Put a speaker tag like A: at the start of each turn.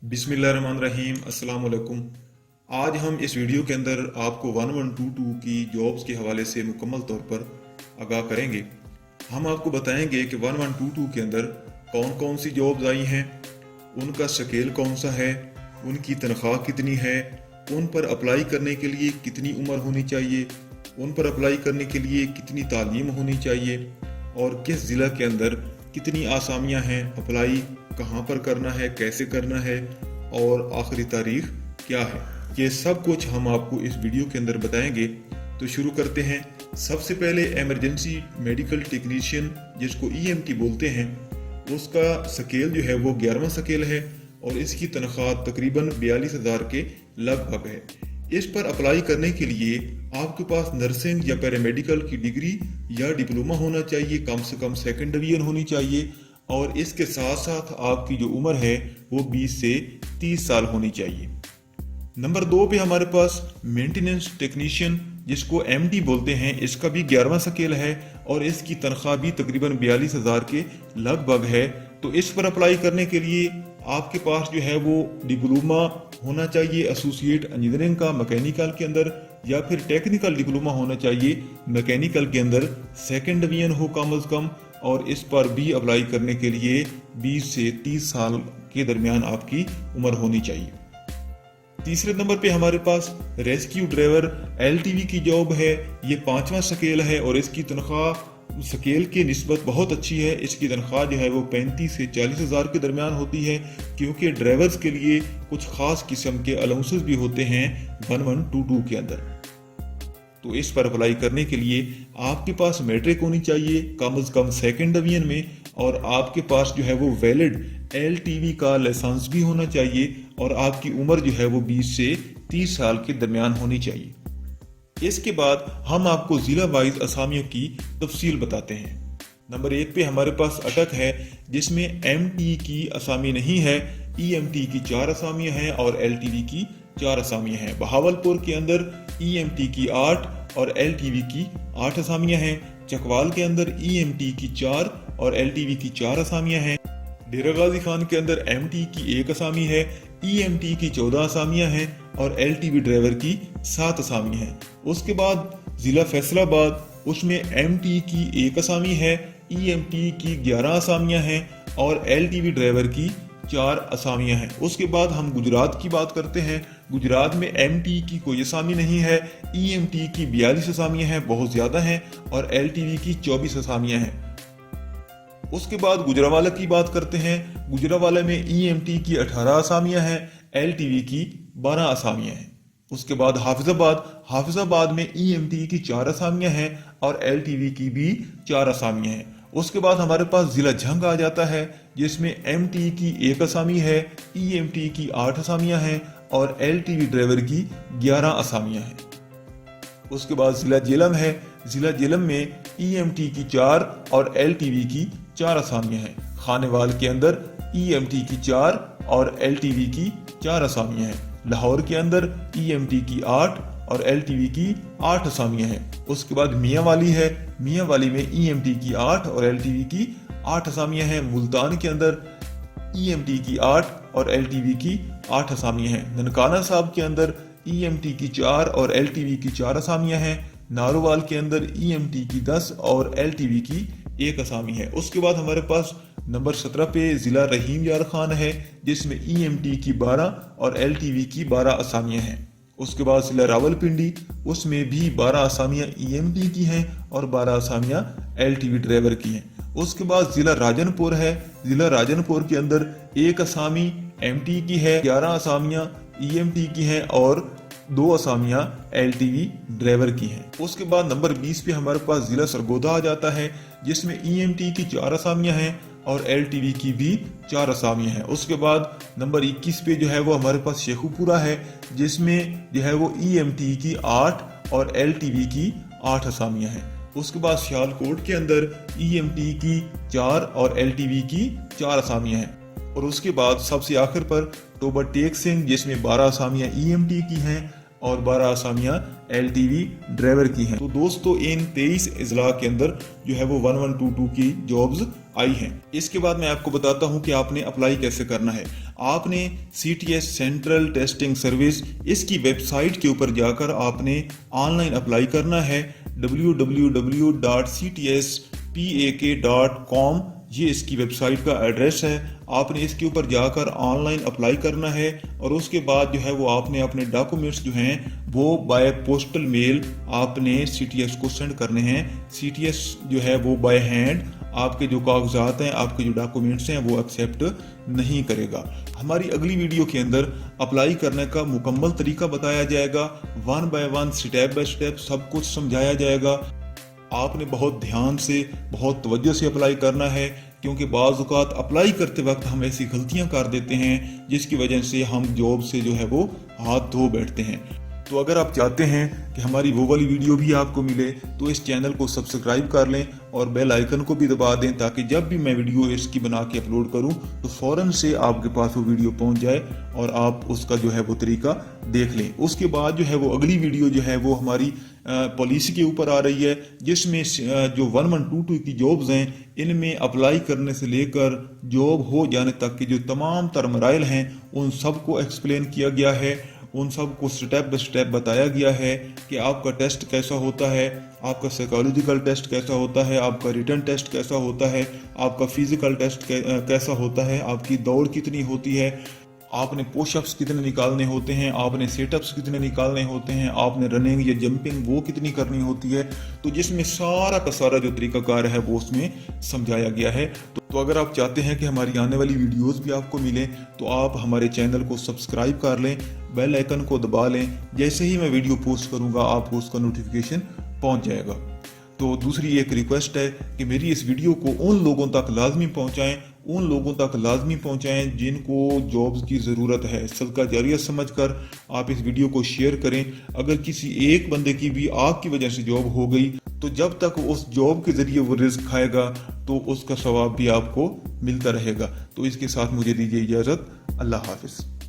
A: बिस्मिल्लाहिर्रहमानिर्रहीम। अस्सलाम वालेकुम। आज हम इस वीडियो के अंदर आपको 1122 की जॉब्स के हवाले से मुकम्मल तौर पर आगाह करेंगे। हम आपको बताएंगे कि 1122 के अंदर कौन कौन सी जॉब्स आई हैं, उनका स्केल कौन सा है, उनकी तनख्वाह कितनी है, उन पर अप्लाई करने के लिए कितनी उम्र होनी चाहिए, उन पर अप्लाई करने के लिए कितनी तालीम होनी चाहिए और किस ज़िला के अंदर कितनी आसामियां हैं, अप्लाई कहाँ पर करना है, कैसे करना है और आखिरी तारीख क्या है। ये सब कुछ हम आपको इस वीडियो के अंदर बताएंगे। तो शुरू करते हैं। सबसे पहले इमरजेंसी मेडिकल टेक्नीशियन, जिसको ईएमटी बोलते हैं, उसका स्केल जो है वो 11वां स्केल है और इसकी तनख्वाह तकरीबन 42,000 के लगभग है। इस पर अप्लाई करने के लिए आपके पास नर्सिंग या पैरामेडिकल की डिग्री या डिप्लोमा होना चाहिए, कम से कम सेकंड डिवीजन होनी चाहिए और इसके साथ साथ आपकी जो उम्र है वो 20 से 30 साल होनी चाहिए। नंबर 2 पे हमारे पास मेंटेनेंस टेक्नीशियन, जिसको एमडी बोलते हैं, इसका भी 11वां स्केल है और इसकी तनख्वाह भी तकरीबन 42,000 के लगभग है। तो इस पर अप्लाई करने के लिए आपके पास जो है वो डिप्लोमा होना चाहिए एसोसिएट इंजीनियरिंग का मैकेनिकल के अंदर, या फिर टेक्निकल डिप्लोमा होना चाहिए मैकेनिकल के अंदर, सेकंड डिवीजन हो कम अज कम, और इस पर भी अप्लाई करने के लिए 20 से 30 साल के दरमियान आपकी उम्र होनी चाहिए। तीसरे नंबर पे हमारे पास रेस्क्यू ड्राइवर एलटीवी की जॉब है। ये 5वां स्केल है और इसकी तनख्वाह स्केल के निस्बत बहुत अच्छी है। इसकी तनख्वाह जो है वो 35 से 40,000 के दरमियान होती है, क्योंकि ड्राइवर्स के लिए कुछ खास किस्म के अलाउंसेस भी होते हैं 1122 के अंदर। तो इस पर अप्लाई करने के लिए आपके पास मैट्रिक होनी चाहिए कम से कम सेकंड डिवीजन में, और आपके पास जो है वो वैलिड एलटीवी का लाइसेंस भी होना चाहिए और आपकी उम्र जो है वो 20 से 30 साल के दरमियान होनी चाहिए। इसके बाद हम आपको जिला वाइज असामियों की तफसील बताते हैं। नंबर 1 पे हमारे पास अटक है, जिसमें एमटी की असामी नहीं है, ईएमटी की 4 असामियां हैं और एलटीवी की 4 असामियां हैं। बहावलपुर के अंदर ईएमटी की 8 और एलटीवी की 8 असामियां हैं। चकवाल के अंदर ईएमटी की 4 और एलटीवी की 4 असामियां हैं। डेरा गाजी खान के अंदर एमटी की 1 असामी है, ईएमटी की 14 असामियां हैं और एलटीवी ड्राइवर की 7 असामियां हैं। उसके बाद जिला फैसलाबाद, उसमें एमटी की 1 असामी है, ईएमटी की 11 असामियां हैं और एलटीवी ड्राइवर की 4 असामियां हैं। उसके बाद हम गुजरात की बात करते हैं। गुजरात में एमटी की कोई असामी नहीं है, ईएमटी की 42 असामियां हैं, बहुत ज्यादा हैं, और एलटीवी की 24 असामियां हैं। उसके बाद गुजरावाला की बात करते हैं। गुजरावाला में ईएमटी की 18 असामियां हैं, एलटीवी की 12 असामियां हैं। उसके बाद हाफिजाबाद में ईएमटी की 4 असामियां हैं और एलटीवी की भी 4 असामियां हैं। उसके बाद हमारे पास जिला झंग आ जाता है, जिसमें एमटी की 1 असामी है, ईएमटी की 8 असामियां हैं और एलटीवी ड्राइवर की 11 असामियां हैं। उसके बाद जिला जेलम है। जिला जेलम में ईएमटी की 4 और एलटीवी की 4 असामियां हैं। खानेवाल के अंदर ईएमटी की 4 और एलटीवी की 4 असामियां हैं। लाहौर के अंदर ईएमटी की 8 और एलटीवी की 8 असामियां हैं। उसके बाद मियांवाली है। मियांवाली में ईएमटी की 8 और एलटीवी की 8 असामियां हैं। मुल्तान के अंदर ईएमटी की 8 और एलटीवी की 8 असामियां हैं। ननकाना साहब के अंदर ईएमटी की 4 और एलटीवी की 4 असामियां हैं। नारोवाल के अंदर ईएमटी की 10 और एलटीवी की 1 असामी है। उसके बाद हमारे पास नंबर 17 पे जिला रहीम यार खान है, जिसमें ईएमटी की 12 और एलटीवी की 12 असामियां हैं। उसके बाद जिला रावलपिंडी, उसमें भी 12 असामियां ईएमटी की हैं और 12 असामियां एलटीवी ड्राइवर की हैं। उसके बाद जिला राजनपुर है। जिला राजनपुर के अंदर 1 असामी एमटी की है, 11 असामियां ईएमटी की हैं और 2 असामियां एलटीवी ड्राइवर की हैं। उसके बाद नंबर 20 पे हमारे पास जिला सरगोदा आ जाता है, जिसमें ईएमटी की 4 असामियां हैं और एलटीवी की भी 4 असामियां हैं। उसके बाद नंबर 21 पे जो है वो हमारे पास शेखुपुरा है, जिसमें जो है वो ईएमटी की 8 और एलटीवी की 8 असामियां हैं। उसके बाद सियालकोट के अंदर ईएमटी की 4 और एलटीवी की 4 असामियां हैं। और उसके बाद सबसे आखिर पर टोबर टेक सिंह, जिसमें 12 असामियां ईएमटी की हैं और 12 आसामियां LTV ड्राइवर की हैं। तो दोस्तों इन 23 अजला के अंदर जो है वो 1122 की जॉब्स आई हैं। इसके बाद मैं आपको बताता हूं कि आपने अप्लाई कैसे करना है। आपने CTS सेंट्रल टेस्टिंग सर्विस इसकी वेबसाइट के ऊपर जाकर आपने ऑनलाइन अप्लाई करना है। www.ctspak.com ये इसकी वेबसाइट का एड्रेस है। आपने इसके ऊपर जाकर ऑनलाइन अप्लाई करना है और उसके बाद जो है वो आपने अपने डॉक्यूमेंट्स जो हैं वो बाय पोस्टल मेल आपने CTS को सेंड करने हैं। CTS जो है वो बाय हैंड आपके जो कागजात हैं, आपके जो डॉक्यूमेंट्स हैं वो एक्सेप्ट नहीं करेगा। हमारी अगली वीडियो के अंदर अप्लाई करने का मुकम्मल तरीका बताया जाएगा, 1 बाय 1 स्टेप बाय स्टेप सब कुछ समझाया जाएगा। आपने बहुत ध्यान से, बहुत तवज्जो से अप्लाई करना है, क्योंकि बाज़ औक़ात अप्लाई करते वक्त हम ऐसी गलतियां कर देते हैं जिसकी वजह से हम जॉब से जो है वो हाथ धो बैठते हैं। तो अगर आप चाहते हैं कि हमारी वो वाली वीडियो भी आपको मिले तो इस चैनल को सब्सक्राइब कर लें और बेल आइकन को भी दबा दें, ताकि जब भी मैं वीडियो इसकी बना के अपलोड करूं तो फ़ौरन से आपके पास वो वीडियो पहुंच जाए और आप उसका जो है वो तरीका देख लें। उसके बाद जो है वो अगली वीडियो जो है वो हमारी पॉलिसी के ऊपर आ रही है, जिसमें जो 1122 की जॉब्स हैं इनमें अप्लाई करने से लेकर जॉब हो जाने तक के जो तमाम तर मराइल हैं उन सब को एक्सप्लेन किया गया है। उन सब को स्टेप बाय स्टेप बताया गया है कि आपका टेस्ट कैसा होता है, आपका साइकोलॉजिकल टेस्ट कैसा होता है, आपका रिटन टेस्ट कैसा होता है, आपका फिजिकल टेस्ट कैसा होता है, आपकी दौड़ कितनी होती है, आपने पुशअप्स कितने निकालने होते हैं, आपने सेटअप्स कितने निकालने होते हैं, आपने रनिंग या जंपिंग वो कितनी करनी होती है। तो जिसमें सारा का सारा जो तरीकाकार है वो उसमें समझाया गया है। तो अगर आप चाहते हैं कि हमारी आने वाली वीडियोस भी आपको मिलें तो आप हमारे चैनल को सब्सक्राइब कर लें, बेल आइकन को दबा लें। जैसे ही मैं वीडियो पोस्ट करूंगा आपको उसका नोटिफिकेशन पहुंच जाएगा। तो दूसरी एक रिक्वेस्ट है कि मेरी इस वीडियो को उन लोगों तक लाजमी पहुंचाएं जिनको जॉब्स की ज़रूरत है। सदका जारिया समझकर आप इस वीडियो को शेयर करें। अगर किसी एक बंदे की भी आपकी वजह से जॉब हो गई तो जब तक उस जॉब के ज़रिए वो रिस्क खाएगा तो उसका सवाब भी आपको मिलता रहेगा। तो इसके साथ मुझे दीजिए इजाज़त। अल्लाह हाफिज़।